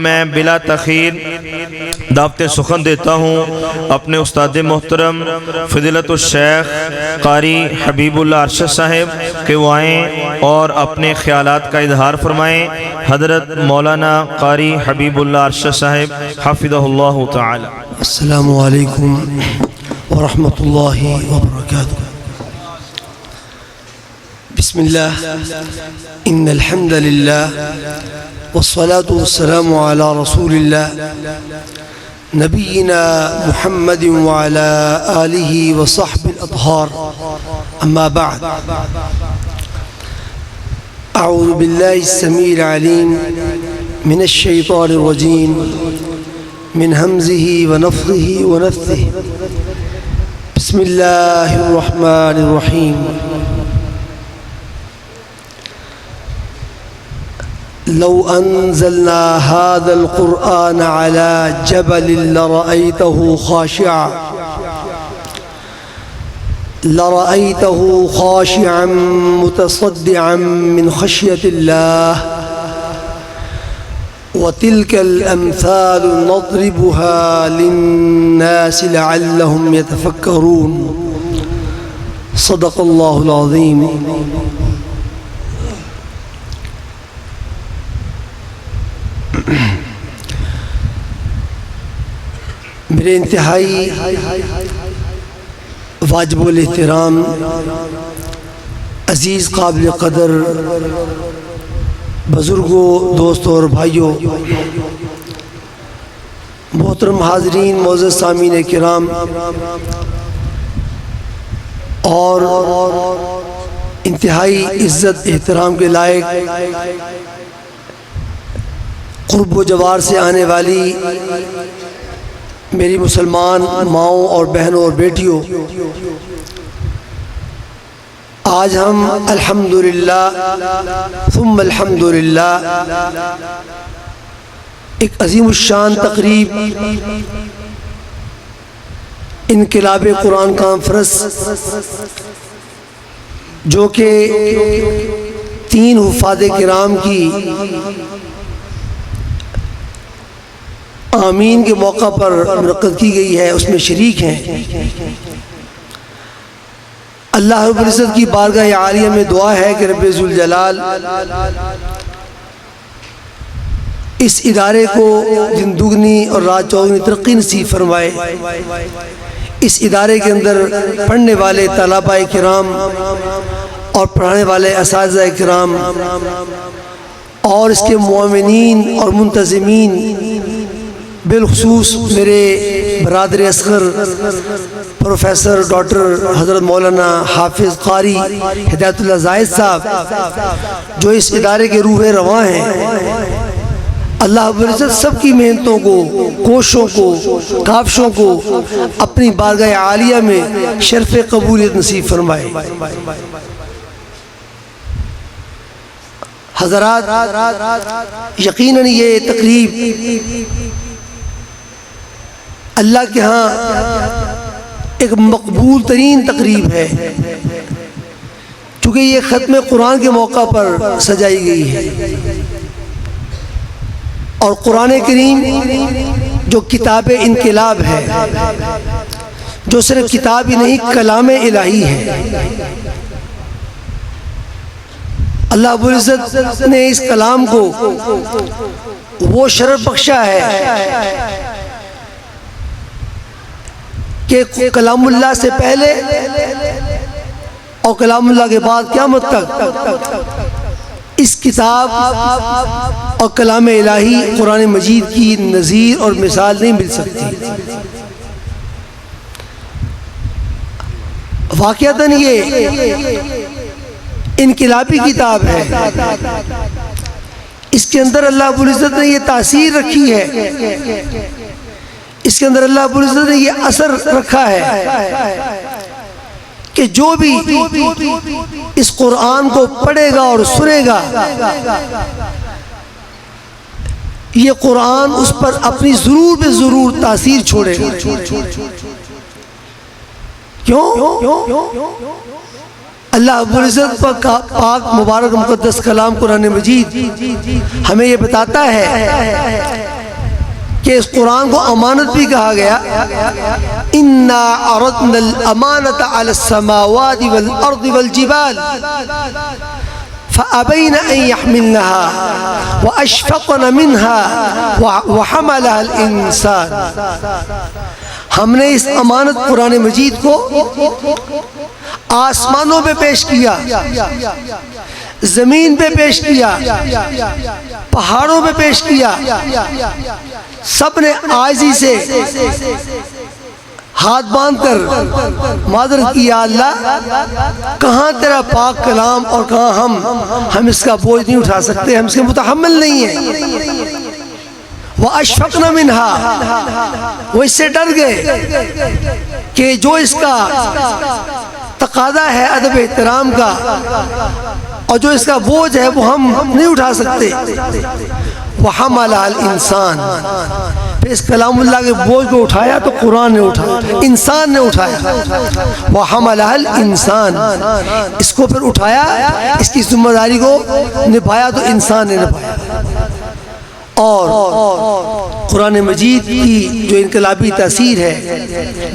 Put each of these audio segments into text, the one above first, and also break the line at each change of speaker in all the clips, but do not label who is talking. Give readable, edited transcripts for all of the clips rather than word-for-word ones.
میں بلا تاخیر دعوت سخن دیتا ہوں اپنے استاد محترم فضیلت الشیخ قاری حبیب اللہ ارشد صاحب کہ وہ آئیں اور اپنے خیالات کا اظہار فرمائیں۔ حضرت مولانا قاری حبیب اللہ ارشد صاحب حفظہ اللہ تعالی۔
السلام علیکم ورحمۃ اللہ وبرکاتہ۔ بسم اللہ ان الحمد للہ والصلاة والسلام على رسول اللہ نبینا محمد وعلى آلہ وصحبہ الاطہار، اما بعد، اعوذ باللہ السمیع العلیم من الشیطان الرجیم من ہمزہ ونفخہ ونفثہ، بسم اللہ الرحمن الرحیم۔ لو انزلنا هذا القرآن على جبل لرأيته خاشعا متصدعا من خشية الله، وتلك الأمثال نضربها للناس لعلهم يتفكرون، صدق الله العظيم۔ میرے انتہائی واجب الاحترام عزیز قابل قدر بزرگوں، دوستوں اور بھائیوں، محترم حاضرین، معزز سامعین کرام، اور انتہائی عزت احترام کے لائق قرب و جوار سے آنے والی میری مسلمان ماؤں اور بہنوں اور بیٹیوں، آج ہم الحمدللہ ثم الحمدللہ ایک عظیم الشان تقریب انقلاب قرآن کانفرنس، جو کہ 3 حفاظ کرام کی آمین کے موقع پر منعقد کی گئی ہے، اس میں شریک ہیں۔ اللہ رب العزت کی بارگاہ عالیہ میں دعا ہے کہ رب ذوالجلال اس ادارے کو دن دگنی اور رات چوگنی ترقی نصیب فرمائے۔ اس ادارے کے اندر پڑھنے والے طلباء کرام اور پڑھانے والے اساتذہ کرام اور اس کے معاونین اور منتظمین، بالخصوص میرے برادر اصغر پروفیسر ڈاکٹر حضرت مولانا حافظ قاری ہدایت اللہ زاہد صاحب، جو اس ادارے کے روح رواں ہیں، اللہ رب العزت سب کی محنتوں کو، کوششوں کو، کاوشوں کو اپنی بارگاہ عالیہ میں شرف قبولیت نصیب فرمائے۔ حضرات، یقیناً یہ تقریب اللہ کے ہاں ایک مقبول ترین تقریب ہے، چونکہ یہ ختم قرآن کے موقع پر سجائی گئی ہے، اور قرآن کریم جو کتاب انقلاب ہے، جو صرف کتاب ہی نہیں کلام الہی ہے۔ اللہ رب العزت نے اس کلام کو وہ شرف بخشا ہے کہ کلام اللہ سے پہلے اور کلام اللہ کے بعد قیامت تک اس کتاب اور کلام الہی قرآن مجید کی نظیر اور مثال نہیں مل سکتی۔ واقعتاً یہ انقلابی کتاب ہے، اس کے اندر اللہ رب العزت نے یہ تاثیر رکھی ہے، اس کے اندر اللہ رب العزت نے یہ اثر رکھا ہے کہ جو بھی اس قرآن کو پڑھے گا اور سنے گا، یہ قرآن اس پر اپنی ضرور بے ضرور تاثیر چھوڑے گا۔ کیوں؟ اللہ رب العزت کا پاک مبارک مقدس کلام قرآن مجید ہمیں یہ بتاتا ہے کہ اس قرآن کو امانت بھی کہا گیا. انا عرضنا الامانۃ علی السماوات والارض والجبال فأبين أن يحملنها وأشفقن منها وحملها الإنسان. ہم نے اس امانت قرآن مجید کو آسمانوں پہ پیش کیا، زمین پہ پیش کیا، پہاڑوں پہ پیش کیا. سب نے عاجزی سے ہاتھ باندھ کر معذرت کی، یا اللہ کہاں تیرا پاک کلام اور کہاں ہم اس کا بوجھ نہیں اٹھا سکتے، ہم اس کے متحمل نہیں ہیں. وَأَشْفَقْنَ مِنْهَا، وہ اس سے ڈر گئے کہ جو اس کا تقاضا ہے ادب احترام کا اور جو اس کا بوجھ ہے وہ ہم نہیں اٹھا سکتے. وَحَمَلَهَا الْإِنسَانِ، پھر اس کلام اللہ کے بوجھ کو اٹھایا تو قرآن نے اٹھایا، انسان نے اٹھایا. وَحَمَلَهَا الْإِنسَانِ، اس کو پھر اٹھایا، اس کی ذمہ داری کو نبھایا تو انسان نے نبھایا. اور قرآن مجید کی جو انقلابی تاثیر ہے،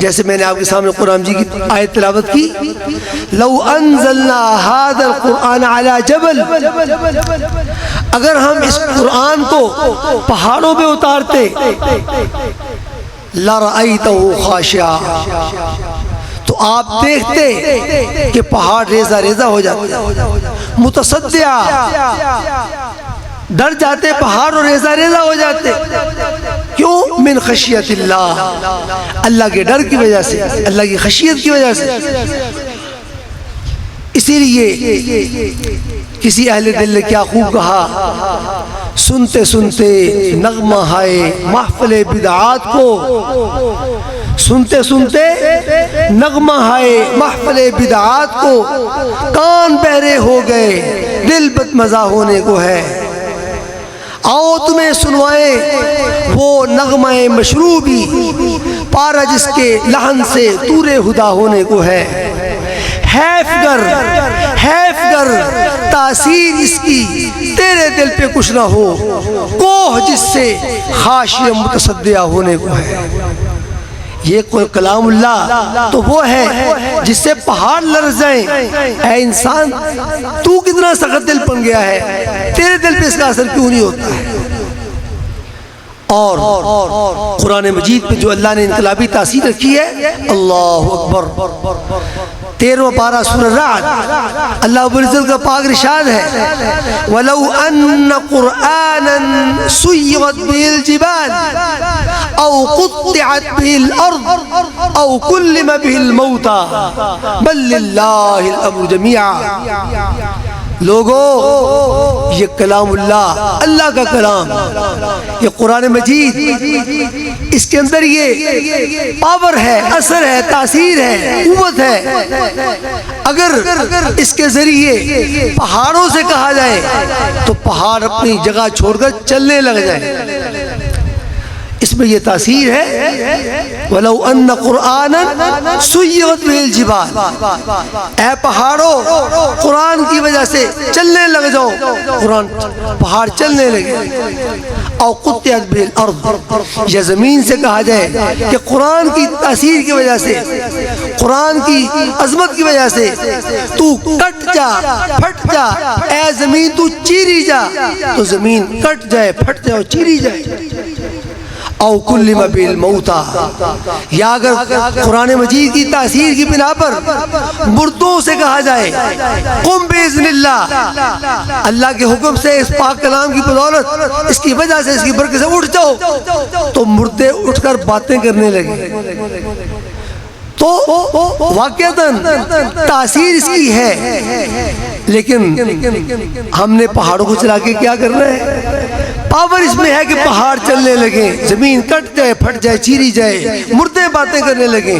جیسے میں نے آپ کے سامنے قرآن مجید کی آیت تلاوت کی، لو انزلنا هذا القرآن على جبل، اگر ہم اس قرآن کو پہاڑوں پہ اتارتے، لرأيته خاشعا، تو آپ دیکھتے کہ پہاڑ ریزہ ریزہ ہو جاتے، متصدعا، ڈر جاتے پہاڑ اور ریزہ ریزہ ہو جاتے. کیوں؟ من خشیت اللہ، اللہ کے ڈر کی وجہ سے، اللہ کی خشیت کی وجہ سے. اسی لیے کسی اہل دل نے کیا خوب کہا، سنتے سنتے نغمہ ہائے محفل بدعات کو، سنتے سنتے نغمہ ہائے محفل بدعات کو، کان بہرے ہو گئے دل بد مزہ ہونے کو ہے. آؤ تمہیں سنوائیں وہ نغمہ مشروبی، پارا جس کے لحن سے طور ہدا ہونے کو ہے. حیف گر تاثیر اس کی تیرے دل پہ کچھ نہ ہو، کوہ جس سے خاشع متصدع ہونے کو ہے. یہ کوئی کلام اللہ تو وہ ہے جس سے پہاڑ لرز جائیں. اے انسان تو کتنا سخت دل بن گیا ہے، تیرے دل پہ اس کا اثر کیوں نہیں ہوتا ہے؟ اور قرآن مجید پہ جو اللہ نے انقلابی تاثیر رکھی ہے، اللہ اکبر. 13واں پارہ سورہ رعد، اللہ رب العزت کا پاک ارشاد ہے، وَلَوْ أَنَّ قُرْآنًا سُيِّرَتْ بِهِ الْجِبَالِ أَوْ قُطِّعَتْ بِهِ الْأَرْضُ أَوْ كُلِّمَ بِهِ الْمَوْتَى بَل لِلَّهِ الْأَمْرُ جَمِيعًا. لوگو یہ کلام اللہ کا کلام، یہ قرآن مجید، اس کے اندر یہ پاور ہے، اثر ہے، تاثیر ہے، قوت ہے. اگر اس کے ذریعے پہاڑوں سے کہا جائے تو پہاڑ اپنی جگہ چھوڑ کر چلنے لگ جائے. اس میں یہ تاثیر ہے، وَلَوْ أَنَّ قُرْآنًا سُيِّرَتْ بِهِ الْجِبَالِ، اے پہاڑوں قرآن کی وجہ سے چلنے لگ جاؤ. قرآن پہاڑ چلنے لگے. أَوْ قُطِّعَتْ بِهِ الْأَرْضُ، یا زمین سے کہا جائے کہ قرآن کی تاثیر کی وجہ سے، قرآن کی عظمت کی وجہ سے تو کٹ جا، پھٹ جا، اے زمین تو چیری جا، تو زمین کٹ جائے، پھٹ جائے اور چیری جائے. او کلم بالموتى، یا اگر قرآن مجید کی تاثیر کی بنا پر مردوں سے کہا جائے قم باذن اللہ، اللہ کے حکم سے اس پاک کلام کی بدولت، اس کی وجہ سے، اس کی برکت سے اٹھ جاؤ، تو مردے اٹھ کر باتیں کرنے لگے. تو واقعتاً تاثیر اس کی ہے، لیکن ہم نے پہاڑوں کو چلا کے کیا کرنا ہے؟ پاور اس میں ہے کہ پہاڑ چلنے لگے، زمین کٹ جائے، پھٹ جائے، چیری جائے، مردے باتیں کرنے لگیں.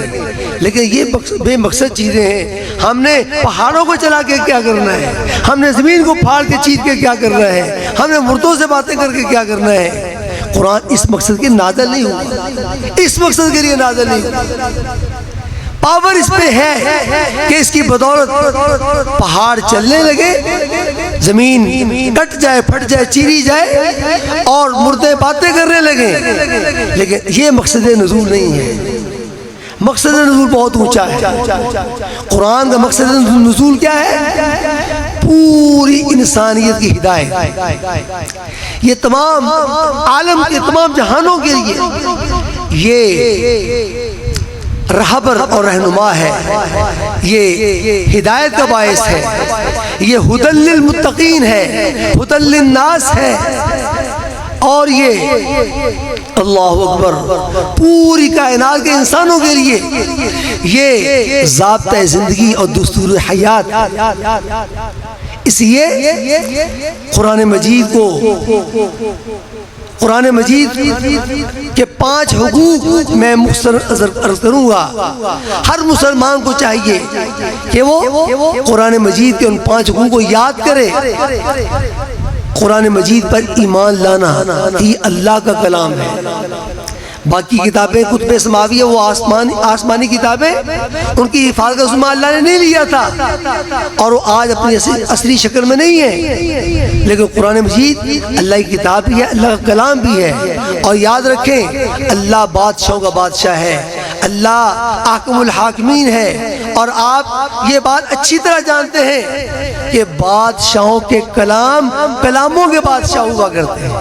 لیکن یہ بے مقصد چیزیں ہیں. ہم نے پہاڑوں کو چلا کے کیا کرنا ہے؟ ہم نے زمین کو پھاڑ کے چیر کے کیا کرنا ہے؟ ہم نے مردوں سے باتیں کر کے کیا کرنا ہے؟ قرآن اس مقصد کے نازل نہیں ہوا، اس مقصد کے لیے نازل نہیں ہوا. پاور اس پہ ہے کہ اس کی بدولت پہاڑ چلنے لگے، زمین کٹ جائے، پھٹ جائے، چیری جائے اور مردے باتیں کرنے لگے. لیکن یہ مقصد نزول نہیں ہے. مقصد نزول بہت اونچا ہے. قرآن کا مقصد نزول کیا ہے؟ پوری انسانیت کی ہدایت. یہ تمام عالم کے تمام جہانوں کے لیے یہ رہبر اور رہنما ہے، یہ ہدایت کا باعث ہے، یہ ہدی للمتقین ہے، ہدی للناس ہے. اور یہ اللہ اکبر پوری کائنات کے انسانوں کے لیے یہ ضابطۂ زندگی اور دستور حیات. اس لیے قرآن مجید کے 5 حقوق میں مختصر عرض کروں گا. ہر مسلمان کو چاہیے کہ وہ قرآن مجید کے ان 5 حقوق کو یاد کرے. قرآن مجید پر ایمان لانا یہ اللہ کا کلام ہے. باقی کتابیں کتب سماویہ وہ آسمانی کتابیں، ان کی حفاظت کا ذمہ اللہ نے نہیں لیا تھا اور وہ آج اپنی اصلی شکل میں نہیں ہے. لیکن قرآن مجید اللہ کی کتاب بھی ہے، اللہ کا کلام بھی ہے. اور یاد رکھیں اللہ بادشاہوں کا بادشاہ ہے، اللہ حاکم الحاکمین ہے. اور آپ یہ بات اچھی طرح جانتے ہیں کہ بادشاہوں کے کلاموں کے بادشاہ ہوا کرتے ہیں.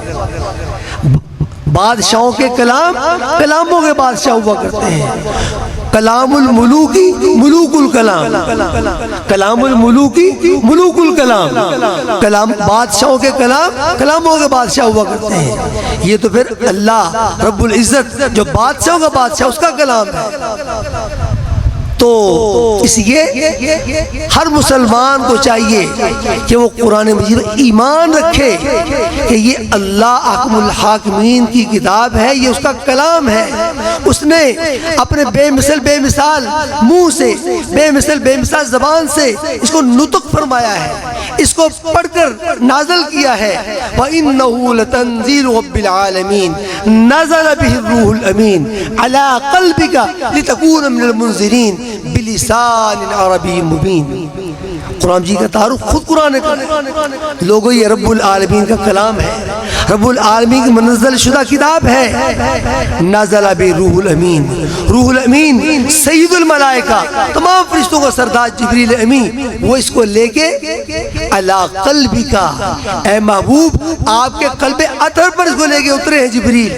بادشاہوں کے کلاموں کے بادشاہ ہوا کرتے ہیں. کلام الملوکی ملوک الکلام، کلام الملوکی ملوک الکلام. بادشاہوں کے کلاموں کے بادشاہ ہوا کرتے ہیں. یہ تو پھر اللہ رب العزت جو بادشاہوں کا بادشاہ اس کا کلام ہے. تو اس لیے ہر مسلمان کو چاہیے کہ وہ قرآن مجید پر ایمان رکھے کہ یہ اللہ حاکم الحاکمین کی کتاب ہے، یہ اس کا کلام ہے. اس نے اپنے بے مثال منہ سے، بے مثال زبان سے اس کو نطق فرمایا ہے، اس کو پڑھ کر نازل کیا ہے. وَإِنَّهُ لَتَنزِيلُ رَبِّ الْعَالَمِينَ نَزَلَ بِهِ الرُّوحُ الْأَمِينُ عَلَىٰ قَلْبِكَ لِتَكُونَ مِنَ الْمُنذِرِينَ بِلِسَانٍ عَرَبِيٍّ مُبِينٍ. قرآن جی کا تعارف خود قرآن کا لوگو یہ رب العالمین کا کلام ہے، رب العالمین کی منزل شدہ کتاب ہے. نازل بہ روح الامین، روح الامین سید الملائکہ تمام فرشتوں کا سردار جبریل امین، وہ اس کو لے کے علی قلبک، اے محبوب آپ کے قلب اطہر پر اس کو لے کے اترے ہیں جبریل.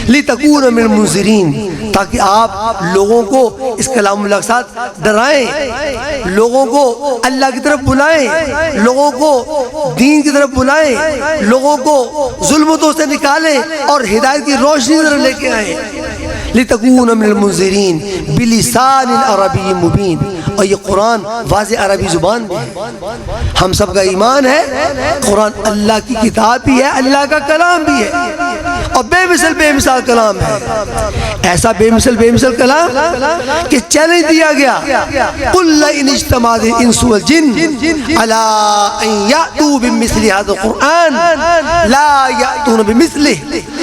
لتکون من المنذرین، تاکہ آپ لوگوں کو اس کلام اللہ کے ساتھ ڈرائیں، لوگوں کو اللہ کی طرف بلائیں، لوگوں کو دین کی طرف بلائیں، لوگوں کو ظلمتوں سے نکالیں اور ہدایت کی روشنی کی طرف لے کے آئیں. لتکون من المنذرین بلسان عربی مبین. اور یہ قرآن واضح عربی زبان میں ہے. ہم سب کا ایمان ہے قرآن اللہ کی کتاب بھی ہے، اللہ کا کلام بھی ہے اور بے مثال کلام ہے. ایسا بے مثال کلام کہ چیلنج دیا گیا قل لئن اجتمعت الانس والجن علی ان یأتوا بمثل هذا القرآن لا یأتون بمثله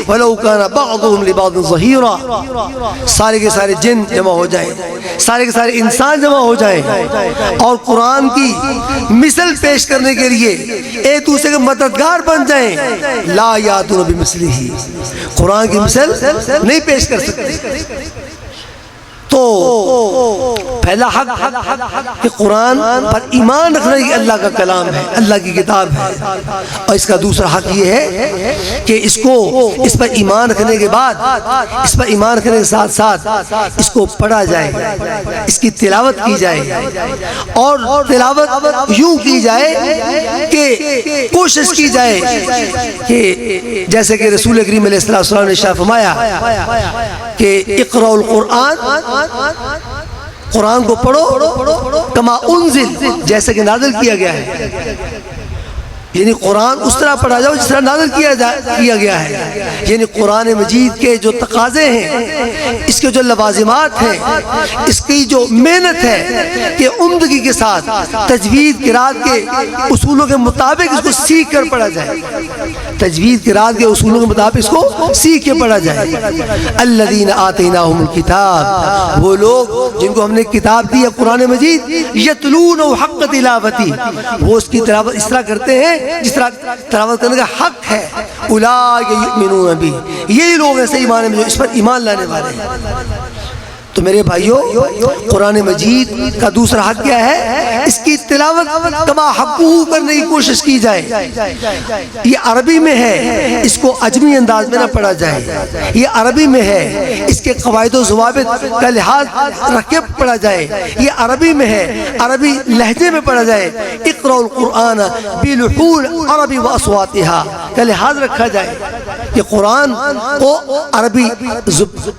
ولو کان بعضهم لبعض ظہیرا. سارے کے سارے جن جمع ہو جائیں، سارے کے سارے انسان جمع ہو جائیں اور قرآن کی مثل پیش کرنے کے لیے ایک دوسرے کے مددگار بن جائیں، لا یأتون بمثلہ، قرآن کی مثل نہیں پیش کر سکتے. تو پہلا حق کہ قرآن پر ایمان رکھنا کہ اللہ کا کلام ہے، اللہ کی کتاب ہے. اور اس کا دوسرا حق یہ ہے کہ اس پر ایمان رکھنے کے بعد، اس پر ایمان رکھنے کے ساتھ ساتھ اس کو پڑھا جائے، اس کی تلاوت کی جائے. اور تلاوت یوں کی جائے کہ کوشش کی جائے کہ جیسے کہ رسول کریم علیہ السلام نے ارشاد فرمایا کہ اقرأوا القرآن، قرآن کو پڑھو کما انزل، جیسے کہ نازل کیا گیا ہے. یعنی قرآن اس طرح پڑھا جاؤ جس طرح نازل کیا گیا ہے. یعنی قرآن مجید کے جو تقاضے ہیں، اس کے جو لوازمات ہیں، اس کی جو محنت ہے کہ عمدگی کے ساتھ تجوید قرات کے اصولوں کے مطابق اس کو سیکھ کر پڑھا جائے. تجوید قرات کے اصولوں کے مطابق اس کو سیکھ کے پڑھا جائے. الذین آتیناہم الکتاب، وہ لوگ جن کو ہم نے کتاب دی ہے قرآن مجید، یتلون حق تلاوتی، وہ اس کی تلاوت اس طرح کرتے ہیں جس طرح تلاوت کرنے کا حق ہے. اولئک یؤمنون بہ، یہی لوگ ایسے ایمان میں جو اس پر ایمان لانے والے ہیں. تو میرے بھائیوں، قرآن مجید کا دوسرا حق کیا ہے؟ اس کی تلاوت کما حقوق کرنے کی کوشش کی جائے. یہ عربی میں ہے، اس کو عجمی انداز میں نہ پڑھا جائے. یہ عربی میں ہے، اس کے قواعد و ضوابط کا لحاظ رکھ کے پڑھا جائے. یہ عربی میں ہے، عربی لہجے میں پڑھا جائے. اقرأ القرآن بلحون عربی واصواتها کا لحاظ رکھا جائے کہ قرآن کو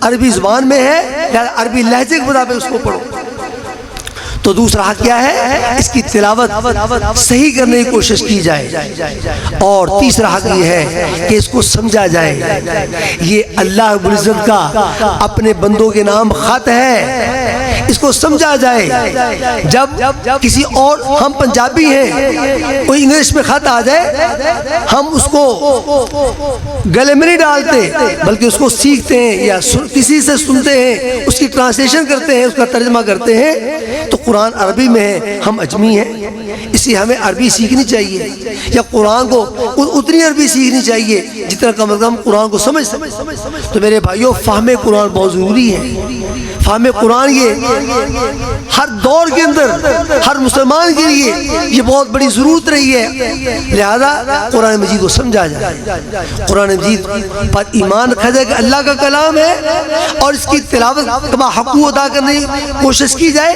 عربی زبان میں ہے، عربی لہجے کے مطابق اس کو پڑھو. تو دوسرا حق کیا ہے؟ اس کی تلاوت صحیح کرنے کی کوشش کی جائے. اور تیسرا حق یہ ہے کہ اس کو سمجھا جائے. یہ اللہ رب العزت کا اپنے بندوں کے نام خط ہے، اس کو سمجھا جائے. جب کسی اور، ہم پنجابی ہیں، کوئی انگلش میں خط آ جائے، ہم اس کو گلے میں نہیں ڈالتے بلکہ اس کو سیکھتے ہیں یا کسی سے سنتے ہیں، اس کی ٹرانسلیشن کرتے ہیں، اس کا ترجمہ کرتے ہیں. تو قرآن عربی میں ہے، ہم عجمی ہیں، اس لیے ہمیں عربی سیکھنی چاہیے، یا قرآن کو اتنی عربی سیکھنی چاہیے جتنا کم از کم قرآن کو سمجھ. تو میرے بھائیوں، فہم قرآن بہت ضروری ہے. فہم قرآن یہ ہر دور کے اندر ہر مسلمان کے لیے یہ بہت بڑی ضرورت رہی ہے. لہذا قرآن مجید کو سمجھا جائے، قرآن مجید پر ایمان رکھا جائے کہ اللہ کا کلام ہے، اور اس کی تلاوت کما حقوق ادا کرنے کی کوشش کی جائے،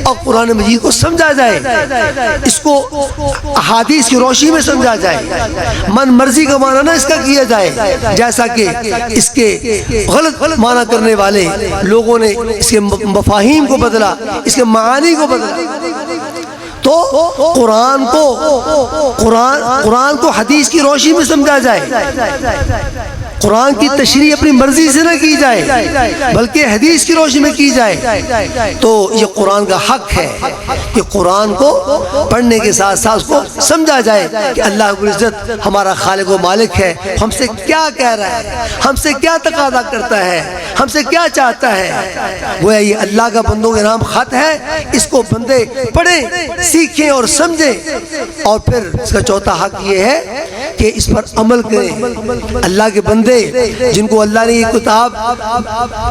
اور قرآن مجید کو سمجھا جائے. اس کو احادیث کی روشنی میں سمجھا جائے. من مرضی کا معنی نہ اس کا کیا جائے، جیسا کہ اس کے غلط معنی کرنے والے لوگوں نے اس کے مفاہیم کو بدلا، اس کے معانی کو بدلا. تو قرآن کو حدیث کی روشنی میں سمجھا جائے. قرآن کی تشریح اپنی مرضی سے نہ کی جائے بلکہ حدیث کی روشنی میں کی جائے. تو یہ قرآن کا حق ہے کہ قرآن کو پڑھنے کے ساتھ ساتھ اس کو سمجھا جائے کہ اللہ رب العزت ہمارا خالق و مالک ہے، ہم سے کیا کہہ رہا ہے، ہم سے کیا تقاضا کرتا ہے، ہم سے کیا چاہتا ہے. وہ یہ اللہ کا بندوں کے نام خط ہے، اس کو بندے پڑھیں، سیکھیں اور سمجھیں. اور پھر اس کا چوتھا حق یہ ہے کہ اس پر عمل کریں. اللہ کے بندے جن کو اللہ نے یہ کتاب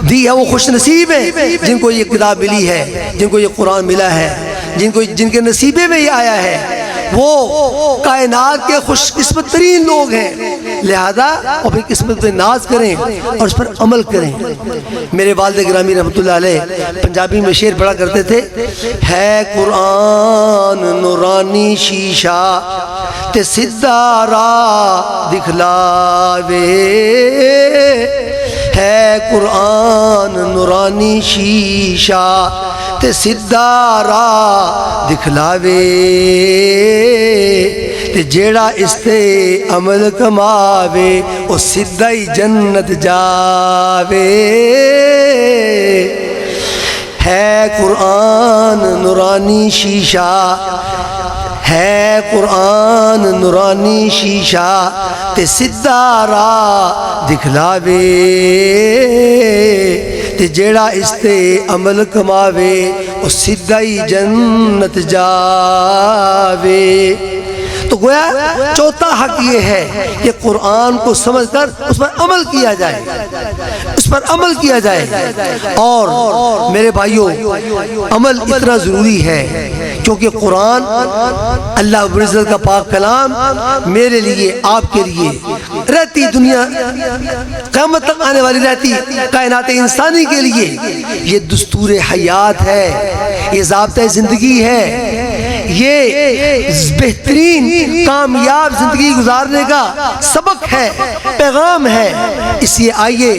دی ہے وہ خوش نصیب ہیں، جن کو یہ کتاب ملی ہے، جن کو یہ قرآن ملا ہے، جن کے نصیبے میں یہ آیا ہے، وہ کائنات کے خوش قسمت ترین لوگ ہیں. لہذا اپنی قسمت پہ ناز کریں اور اس پر عمل کریں. میرے والد گرامی رحمۃ اللہ علیہ پنجابی میں شعر پڑھا کرتے تھے، ہے قرآن نورانی شیشہ تے سدھا راہ دکھلاوے. ہے قرآن نورانی شیشہ تے سدھا راہ دکھلاوے. تے جیڑا اس تے عمل کماوے او سدھا ہی جنت جاوے. ہے قرآن نورانی شیشہ، ہے قرآن نورانی شیشہ تے سدھا راہ دکھلاوے. تے جیڑا اس تے عمل کماوے او سدھا ہی جنت جاوے. تو گویا چوتھا حق یہ ہے کہ قرآن کو سمجھ کر اس پر عمل کیا جائے، اس پر عمل کیا جائے. اور میرے بھائیوں، عمل اتنا ضروری ہے کیونکہ قرآن اللہ رب العزت کا پاک کلام میرے لیے، آپ کے لیے، رہتی دنیا قیامت تک آنے والی رہتی کائنات انسانی کے لیے یہ دستور حیات ہے، یہ ضابطۂ زندگی ہے، یہ بہترین کامیاب زندگی گزارنے کا سبق ہے، پیغام ہے. اس لیے آئیے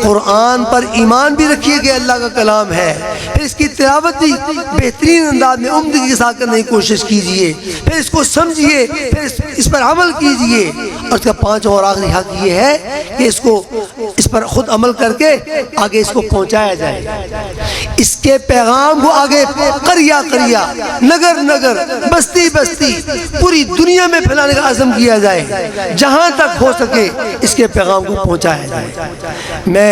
قرآن پر ایمان بھی رکھیے کہ اللہ کا کلام ہے، پھر اس کی تلاوت بھی بہترین انداز میں عمدگی کے ساتھ کرنے کی کوشش کیجئے، پھر اس کو سمجھیے، پھر اس پر عمل کیجئے، اور اس کا پانچواں اور آخری حق یہ ہے کہ اس پر خود عمل کر کے آگے اس کو پہنچایا جائے، اس کے پیغام کو آگے قریہ قریہ، نگر نگر، بستی بستی، پوری دنیا میں پھیلانے کا عزم کیا جائے، جہاں تک ہو سکے اس کے پیغام کو پہنچایا جائے۔ میں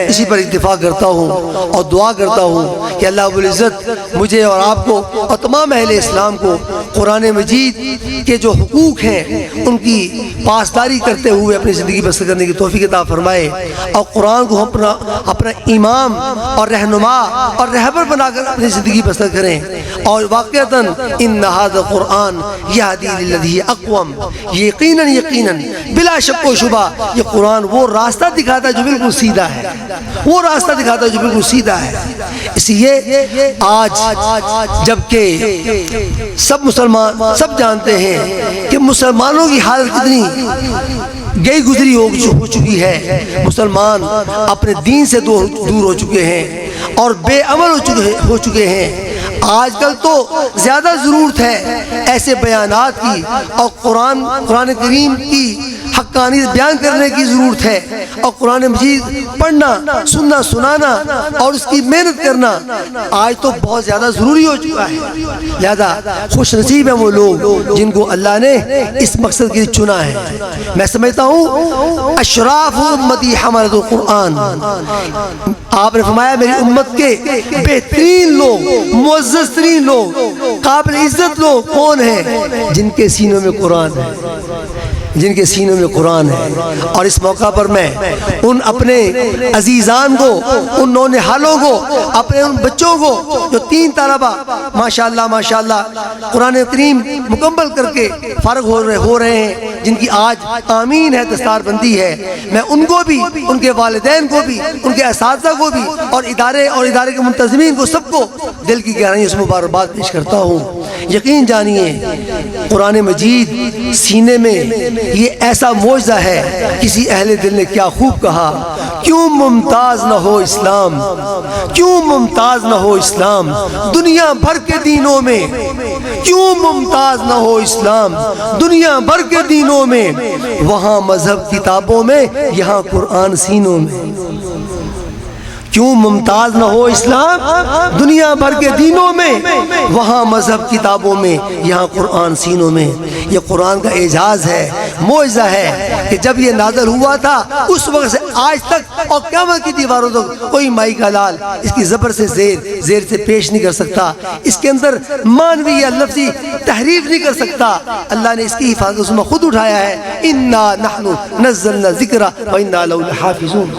اسی پر اتفاق کرتا ہوں اور دعا کرتا ہوں کہ اللہ رب العزت مجھے اور آپ کو اور تمام اہل اسلام کو قرآن مجید کے جو حقوق ہیں ان کی پاسداری کرتے ہوئے اپنی زندگی بسر کرنے کی توفیق عطا فرمائے، اور قرآن کو اپنا امام اور رہنما اور رہبر بنا کر اپنی زندگی بسر کریں، اور واقعتاً ان ھذا قرآن یہدی للذی ہی اقوم، یقیناً یقیناً بلا شک و شبہ یہ قرآن وہ راستہ دکھاتا ہے جو بالکل سیدھا ہے، وہ راستہ دکھاتا ہے جو بالکل سیدھا ہے۔ اس لیے آج جبکہ سب مسلمان سب جانتے ہیں کہ مسلمانوں کی حالت کتنی گئی گزری ہو چکی ہے، مسلمان اپنے دین سے دور ہو چکے ہیں اور بے عمل ہو چکے ہیں، آج کل تو زیادہ ضرورت ہے ایسے بیانات کی اور قرآن کریم کی حقانیت بیان کرنے کی ضرورت ہے، اور قرآن مجید پڑھنا، سننا، سنانا اور اس کی محنت کرنا آج تو بہت زیادہ ضروری ہو چکا ہے۔ لہذا خوش نصیب ہیں وہ لوگ جن کو اللہ نے اس مقصد کے لیے چنا ہے۔ میں سمجھتا ہوں اشراف امتی حملۃ القرآن، آپ نے فرمایا میری امت کے بہترین لوگ، معزز ترین لوگ، قابل عزت لوگ کون ہیں؟ جن کے سینوں میں قرآن ہے، جن کے سینوں میں قرآن ہے۔ اور اس موقع پر میں ان اپنے عزیزان کو، ان نونہالوں کو، اپنے ان بچوں کو جو 3 طلبہ ماشاءاللہ قرآن کریم مکمل کر کے فارغ ہو رہے ہیں، جن کی آج آمین ہے، دستار بندی ہے، میں ان کو بھی، ان کے والدین کو بھی، ان کے اساتذہ کو بھی اور ادارے کے منتظمین کو، سب کو دل کی گہرائیوں سے مبارکباد پیش کرتا ہوں۔ یقین جانیے قرآن مجید سینے میں یہ ایسا معجزہ ہے، کسی اہل دل نے کیا خوب کہا، کیوں ممتاز نہ ہو اسلام، کیوں ممتاز نہ ہو اسلام دنیا بھر کے دینوں میں، کیوں ممتاز نہ ہو اسلام دنیا بھر کے دینوں میں، وہاں مذہب کتابوں میں، یہاں قرآن سینوں میں۔ کیوں ممتاز نہ ہو اسلام دنیا بھر کے دینوں میں، وہاں مذہب کتابوں میں، یہاں قرآن سینوں میں۔ یہ قرآن کا اعجاز ہے، معجزہ ہے کہ جب یہ نازل ہوا تھا اس وقت سے آج تک اور قیامت کی دیواروں تک کوئی مائی کا لال اس کی زبر سے زیر سے پیش نہیں کر سکتا، اس کے اندر مانوی یا لفظی تحریف نہیں کر سکتا۔ اللہ نے اس کی حفاظت اس میں خود اٹھایا ہے، انا نحن نزلنا الذکر وانا لہ لحافظون۔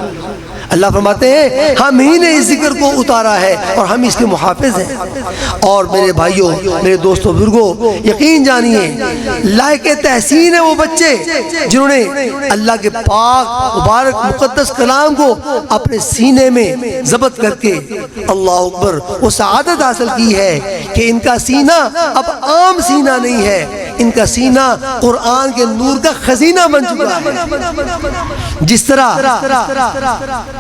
اللہ فرماتے ہیں ہم ہی نے اس ذکر کو اتارا ہے اور ہم اس کے محافظ ہیں۔ اور میرے بھائیوں، میرے دوستوں، بزرگوں، یقین جانیے لائق تحسین ہے وہ بچے جنہوں نے اللہ کے پاک مبارک مقدس کلام کو اپنے سینے میں ضبط کر کے اللہ اکبر وہ سعادت حاصل کی ہے کہ ان کا سینہ اب عام سینہ نہیں ہے، ان کا سینہ قرآن کے نور کا خزینہ بن چکا ہے۔ جس طرح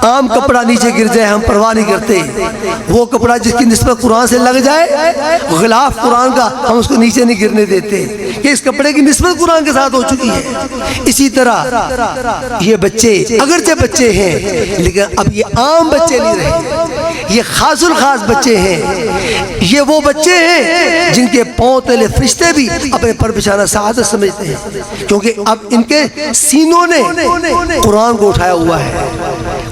عام کپڑا نیچے گر جائے ہم پرواہ نہیں کرتے، وہ کپڑا جس کی نسبت قرآن سے لگ جائے، غلاف قرآن کا، ہم اس کو نیچے نہیں گرنے دیتے کہ اس کپڑے کی نسبت قرآن کے ساتھ ہو چکی ہے۔ اسی طرح یہ بچے اگرچہ بچے ہیں لیکن اب یہ عام بچے نہیں رہے، یہ خاص الخاص بچے ہیں، یہ وہ بچے ہیں جن کے پاؤں تلے فرشتے بھی اپنے پر بچھانا سعادت سمجھتے ہیں، کیونکہ اب ان کے سینوں نے قرآن کو اٹھایا ہوا ہے،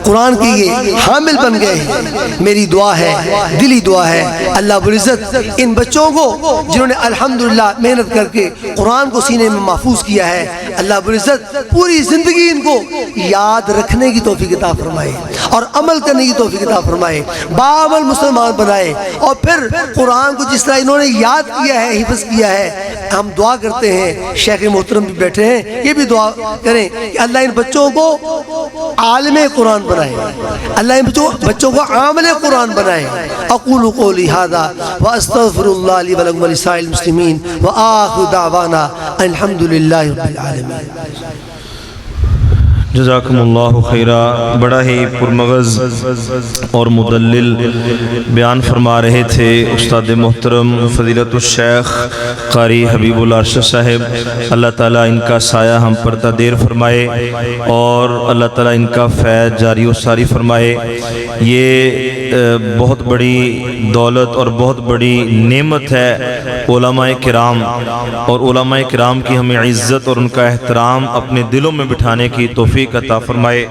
قرآن کی یہ حامل بن گئے ہیں۔ میری دعا ہے، دلی دعا ہے، اللہ رب العزت ان بچوں کو جنہوں نے الحمدللہ محنت کر کے قرآن کو سینے میں محفوظ کیا ہے، اللہ رب العزت پوری زندگی ان کو یاد رکھنے کی توفیق عطا فرمائے اور عمل کرنے کی توفیق عطا فرمائے، باعمل مسلمان بنائے، اور پھر قرآن کو جس طرح انہوں نے یاد کیا ہے، حفظ کیا ہے، ہم دعا کرتے ہیں، شیخ محترم بھی بیٹھے ہیں، یہ بھی دعا کریں کہ اللہ ان بچوں کو عالم قرآن بنائے، اللہ ان بچوں کو عامل قرآن بنائے۔ اقول قولی ھذا واستغفر اللہ لی ولکم ولسائر المسلمین وآخر دعوانا الحمد للہ رب العالمین۔
جزاکم اللہ خیرہ۔ بڑا ہی پرمغز اور مدلل بیان فرما رہے تھے استاد محترم فضیلت الشیخ قاری حبیب اللہ ارشد صاحب، اللہ تعالیٰ ان کا سایہ ہم پر دیر فرمائے اور اللہ تعالیٰ ان کا فیض جاری و ساری فرمائے۔ یہ بہت بڑی دولت اور بہت بڑی نعمت ہے علماء کرام، اور علماء کرام کی ہمیں عزت اور ان کا احترام اپنے دلوں میں بٹھانے کی توفیق عطا فرمائے۔